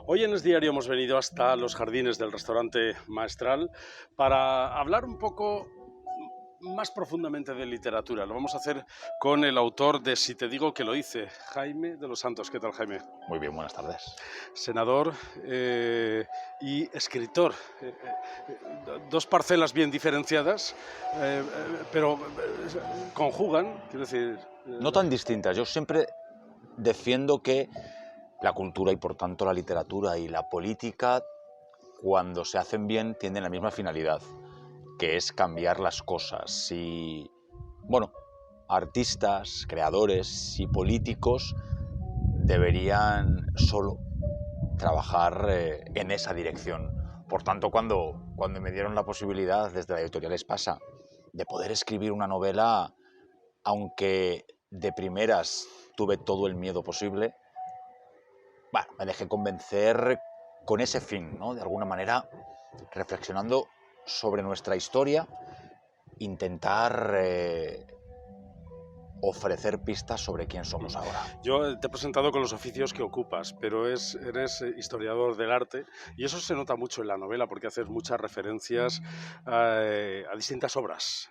Hoy en Es Diario hemos venido hasta los jardines del restaurante Maestral para hablar un poco más profundamente de literatura. Lo vamos a hacer con el autor de Si te digo que lo hice, Jaime de los Santos. ¿Qué tal, Jaime? Muy bien, buenas tardes. Senador y escritor. Dos parcelas bien diferenciadas, pero conjugan, quiero decir... No tan distintas. Yo siempre defiendo que la cultura y por tanto la literatura y la política, cuando se hacen bien, tienen la misma finalidad, que es cambiar las cosas. Y, bueno, artistas, creadores y políticos deberían solo trabajar en esa dirección. Por tanto, cuando me dieron la posibilidad desde la editorial Espasa de poder escribir una novela, aunque de primeras tuve todo el miedo posible, bueno, me dejé convencer con ese fin, ¿no? De alguna manera, reflexionando sobre nuestra historia, intentar ofrecer pistas sobre quién somos ahora. Yo te he presentado con los oficios que ocupas, pero eres historiador del arte y eso se nota mucho en la novela porque haces muchas referencias a distintas obras.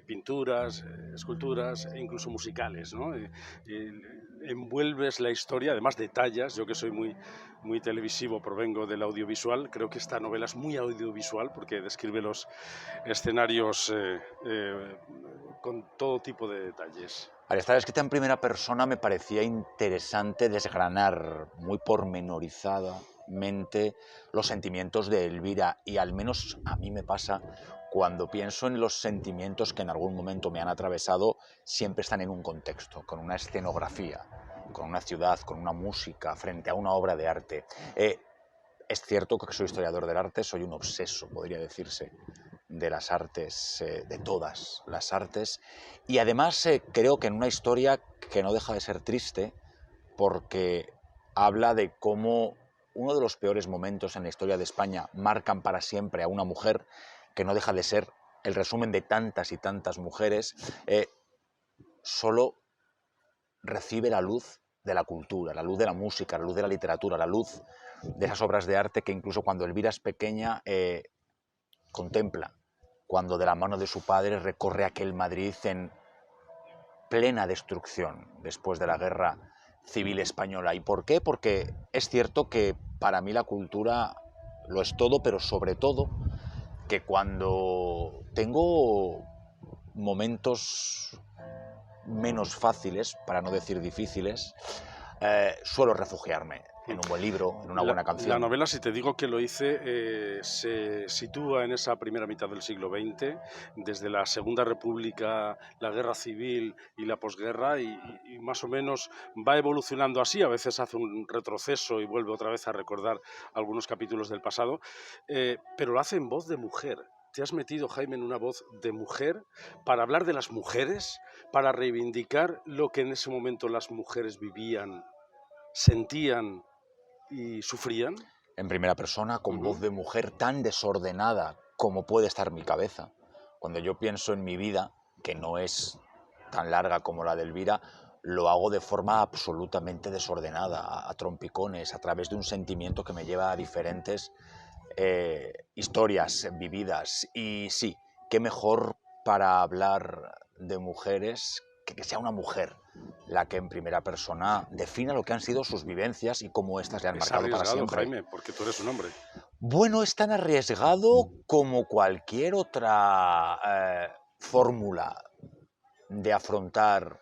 Pinturas, esculturas e incluso musicales, ¿no? Envuelves la historia, además detallas, yo que soy muy televisivo, provengo del audiovisual, creo que esta novela es muy audiovisual porque describe los escenarios con todo tipo de detalles. Al estar escrita en primera persona me parecía interesante desgranar muy pormenorizadamente los sentimientos de Elvira, y al menos a mí me pasa cuando pienso en los sentimientos que en algún momento me han atravesado, siempre están en un contexto, con una escenografía, con una ciudad, con una música, frente a una obra de arte. Es cierto que soy historiador del arte, soy un obseso, podría decirse, de las artes, de todas las artes, y además creo que en una historia que no deja de ser triste, porque habla de cómo uno de los peores momentos en la historia de España marcan para siempre a una mujer, que no deja de ser el resumen de tantas y tantas mujeres, solo recibe la luz de la cultura, la luz de la música, la luz de la literatura, la luz de esas obras de arte que incluso cuando Elvira es pequeña contempla, cuando de la mano de su padre recorre aquel Madrid en plena destrucción después de la Guerra Civil Española. ¿Y por qué? Porque es cierto que para mí la cultura lo es todo, pero sobre todo que cuando tengo momentos menos fáciles, para no decir difíciles, suelo refugiarme en un buen libro, en una buena canción. La novela, si te digo que lo hice, se sitúa en esa primera mitad del siglo XX, desde la Segunda República, la Guerra Civil y la posguerra, y más o menos va evolucionando así. A veces hace un retroceso y vuelve otra vez a recordar algunos capítulos del pasado, pero lo hace en voz de mujer. Te has metido, Jaime, en una voz de mujer para hablar de las mujeres, para reivindicar lo que en ese momento las mujeres vivían, sentían y sufrían. En primera persona, con voz de mujer tan desordenada como puede estar mi cabeza. Cuando yo pienso en mi vida, que no es tan larga como la de Elvira, lo hago de forma absolutamente desordenada, a trompicones, a través de un sentimiento que me lleva a diferentes historias vividas. Y sí, qué mejor para hablar de mujeres que sea una mujer la que en primera persona defina lo que han sido sus vivencias y cómo éstas le han marcado para siempre. Jaime, porque tú eres un hombre. Bueno, es tan arriesgado como cualquier otra fórmula de afrontar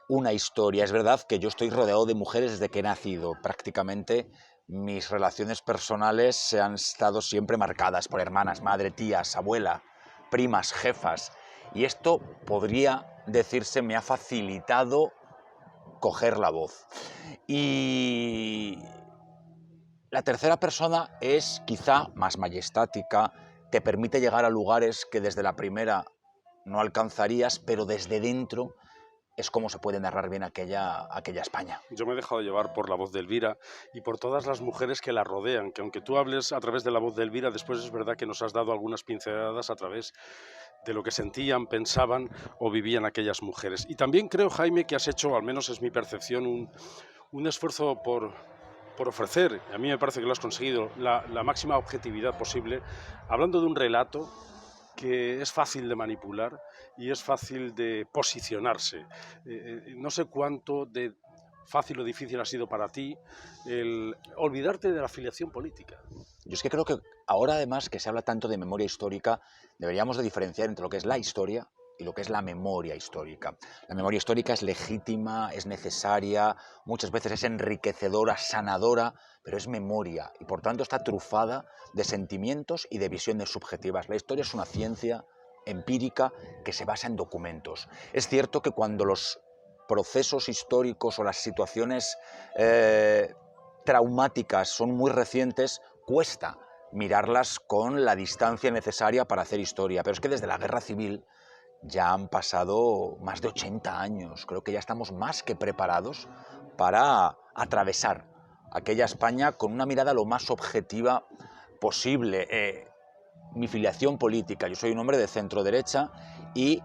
una historia. Es verdad que yo estoy rodeado de mujeres desde que he nacido. Prácticamente mis relaciones personales han estado siempre marcadas por hermanas, madre, tías, abuela, primas, jefas. Y esto podría decirse me ha facilitado coger la voz. Y la tercera persona es quizá más majestática, te permite llegar a lugares que desde la primera no alcanzarías, pero desde dentro es como se puede narrar bien aquella España. Yo me he dejado llevar por la voz de Elvira y por todas las mujeres que la rodean, que aunque tú hables a través de la voz de Elvira, después es verdad que nos has dado algunas pinceladas a través de lo que sentían, pensaban o vivían aquellas mujeres. Y también creo, Jaime, que has hecho, al menos es mi percepción, un esfuerzo por por ofrecer, a mí me parece que lo has conseguido, la máxima objetividad posible, hablando de un relato que es fácil de manipular y es fácil de posicionarse. No sé cuánto de fácil o difícil ha sido para ti el olvidarte de la afiliación política. Yo es que creo que ahora, además, que se habla tanto de memoria histórica, deberíamos de diferenciar entre lo que es la historia y lo que es la memoria histórica. La memoria histórica es legítima, es necesaria, muchas veces es enriquecedora, sanadora, pero es memoria y por tanto está trufada de sentimientos y de visiones subjetivas. La historia es una ciencia empírica que se basa en documentos. Es cierto que cuando los procesos históricos o las situaciones traumáticas son muy recientes, cuesta mirarlas con la distancia necesaria para hacer historia, pero es que desde la Guerra Civil ya han pasado más de 80 años, creo que ya estamos más que preparados para atravesar aquella España con una mirada lo más objetiva posible. Mi filiación política, yo soy un hombre de centro-derecha y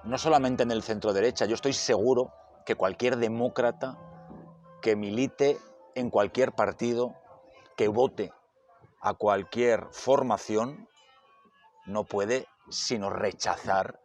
no solamente en el centro-derecha, yo estoy seguro que cualquier demócrata que milite en cualquier partido, que vote a cualquier formación, no puede sino rechazar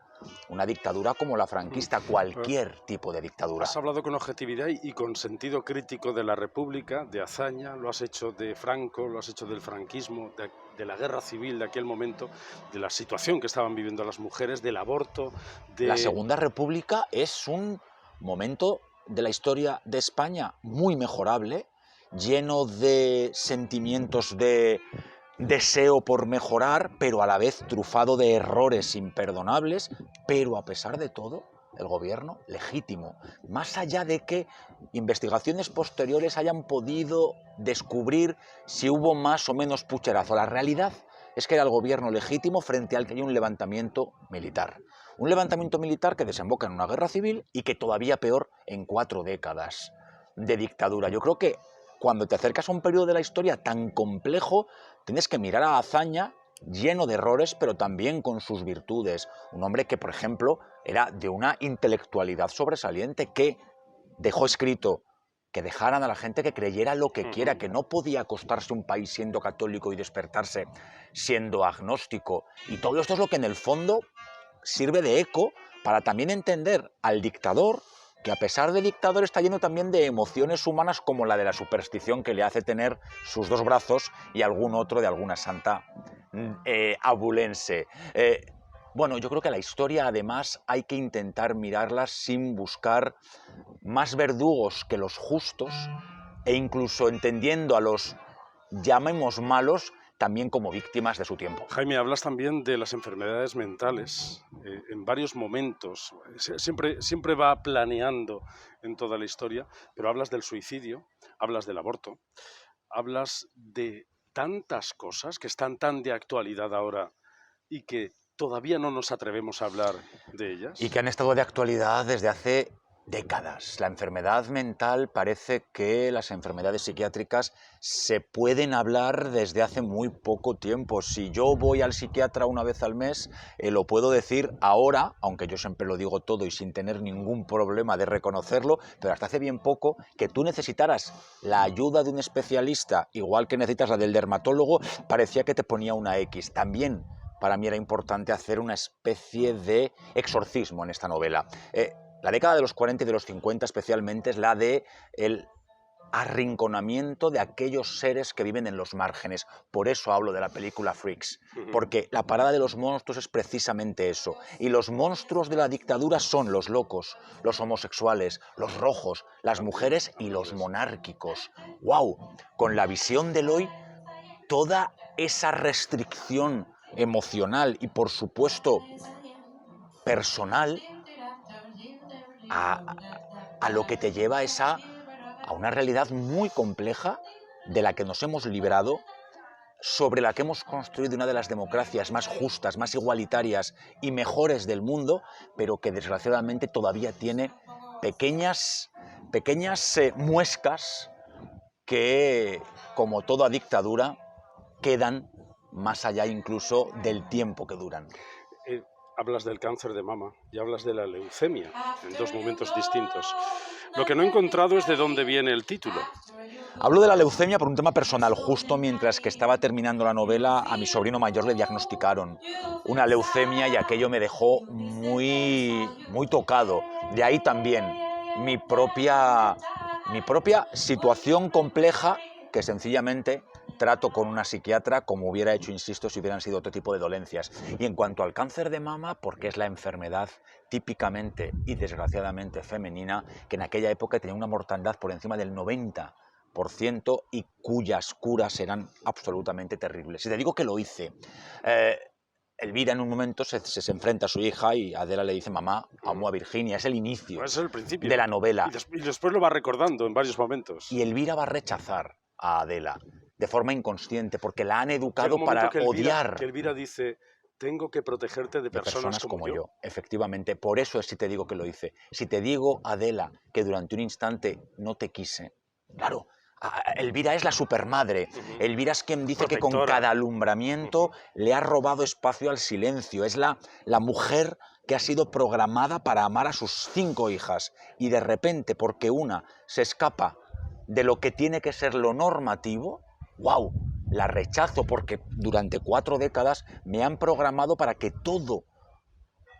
una dictadura como la franquista, cualquier tipo de dictadura. Has hablado con objetividad y con sentido crítico de la República, de Azaña, lo has hecho de Franco, lo has hecho del franquismo, de la guerra civil de aquel momento, de la situación que estaban viviendo las mujeres, del aborto. La Segunda República es un momento de la historia de España muy mejorable, lleno de sentimientos de deseo por mejorar, pero a la vez trufado de errores imperdonables, pero a pesar de todo, el gobierno legítimo. Más allá de que investigaciones posteriores hayan podido descubrir si hubo más o menos pucherazo, la realidad es que era el gobierno legítimo frente al que hay un levantamiento militar. Un levantamiento militar que desemboca en una guerra civil y que todavía peor en 4 décadas de dictadura. Yo creo que cuando te acercas a un periodo de la historia tan complejo, tienes que mirar a Azaña, lleno de errores, pero también con sus virtudes. Un hombre que, por ejemplo, era de una intelectualidad sobresaliente, que dejó escrito que dejaran a la gente que creyera lo que quiera, que no podía acostarse un país siendo católico y despertarse siendo agnóstico. Y todo esto es lo que en el fondo sirve de eco para también entender al dictador, que a pesar de dictador está lleno también de emociones humanas como la de la superstición que le hace tener sus 2 brazos y algún otro de alguna santa abulense. Bueno, yo creo que la historia además hay que intentar mirarla sin buscar más verdugos que los justos e incluso entendiendo a los, llamemos malos, también como víctimas de su tiempo. Jaime, hablas también de las enfermedades mentales en varios momentos. Siempre va planeando en toda la historia, pero hablas del suicidio, hablas del aborto, hablas de tantas cosas que están tan de actualidad ahora y que todavía no nos atrevemos a hablar de ellas. Y que han estado de actualidad desde hace décadas. La enfermedad mental, parece que las enfermedades psiquiátricas se pueden hablar desde hace muy poco tiempo. Si yo voy al psiquiatra una vez al mes, lo puedo decir ahora, aunque yo siempre lo digo todo y sin tener ningún problema de reconocerlo, pero hasta hace bien poco que tú necesitaras la ayuda de un especialista, igual que necesitas la del dermatólogo, parecía que te ponía una X. También para mí era importante hacer una especie de exorcismo en esta novela. La década de los 40 y de los 50 especialmente es la de el arrinconamiento de aquellos seres que viven en los márgenes. Por eso hablo de la película Freaks, porque la parada de los monstruos es precisamente eso. Y los monstruos de la dictadura son los locos, los homosexuales, los rojos, las mujeres y los monárquicos. ¡Wow! Con la visión de hoy, toda esa restricción emocional y, por supuesto, personal, a lo que te lleva es a una realidad muy compleja de la que nos hemos librado, sobre la que hemos construido una de las democracias más justas, más igualitarias y mejores del mundo, pero que desgraciadamente todavía tiene pequeñas muescas que, como toda dictadura, quedan más allá incluso del tiempo que duran. Hablas del cáncer de mama y hablas de la leucemia en 2 momentos distintos. Lo que no he encontrado es de dónde viene el título. Hablo de la leucemia por un tema personal. Justo mientras que estaba terminando la novela, a mi sobrino mayor le diagnosticaron una leucemia y aquello me dejó muy tocado. De ahí también mi propia situación compleja, que sencillamente trato con una psiquiatra como hubiera hecho, insisto, si hubieran sido otro tipo de dolencias. Y en cuanto al cáncer de mama, porque es la enfermedad típicamente y desgraciadamente femenina, que en aquella época tenía una mortandad por encima del 90% y cuyas curas eran absolutamente terribles. Si te digo que lo hice, Elvira en un momento se enfrenta a su hija y Adela le dice: mamá, amo a Virginia. Es el inicio Pues es el principio de la novela. Y después lo va recordando en varios momentos. Y Elvira va a rechazar a Adela de forma inconsciente porque la han Llega educado un momento para odiar que Elvira dice: tengo que protegerte de personas como yo. Efectivamente, por eso es si te digo que lo hice. Si te digo, Adela, que durante un instante no te quise, claro, Elvira es la supermadre. Elvira es quien dice que con cada alumbramiento le ha robado espacio al silencio. Es la mujer que ha sido programada para amar a sus 5 hijas. Y de repente, porque una se escapa de lo que tiene que ser lo normativo, ¡wow!, la rechazo, porque durante 4 décadas me han programado para que todo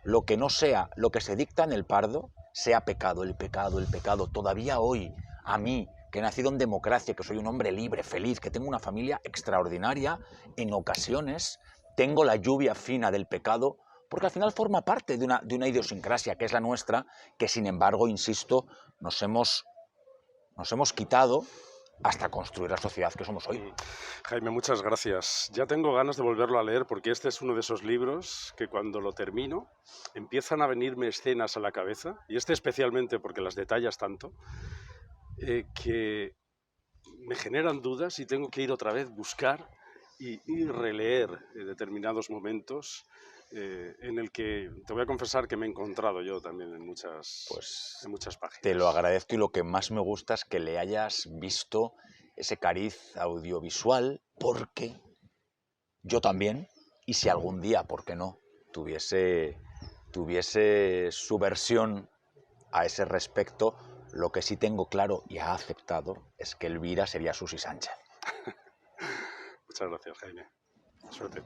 lo que no sea lo que se dicta en el Pardo sea pecado, el pecado, el pecado. Todavía hoy, a mí, que he nacido en democracia, que soy un hombre libre, feliz, que tengo una familia extraordinaria, en ocasiones tengo la lluvia fina del pecado, porque al final forma parte de una idiosincrasia que es la nuestra, que sin embargo, insisto, nos hemos quitado hasta construir la sociedad que somos hoy. Jaime, muchas gracias. Ya tengo ganas de volverlo a leer porque este es uno de esos libros que cuando lo termino empiezan a venirme escenas a la cabeza, y este especialmente porque las detallas tanto, que me generan dudas y tengo que ir otra vez, buscar y releer determinados momentos en el que te voy a confesar que me he encontrado yo también en muchas páginas. Te lo agradezco, y lo que más me gusta es que le hayas visto ese cariz audiovisual, porque yo también, y si algún día, ¿por qué no?, tuviese su versión a ese respecto, lo que sí tengo claro y ha aceptado es que Elvira sería Susi Sánchez. Muchas gracias, Jaime. Suerte.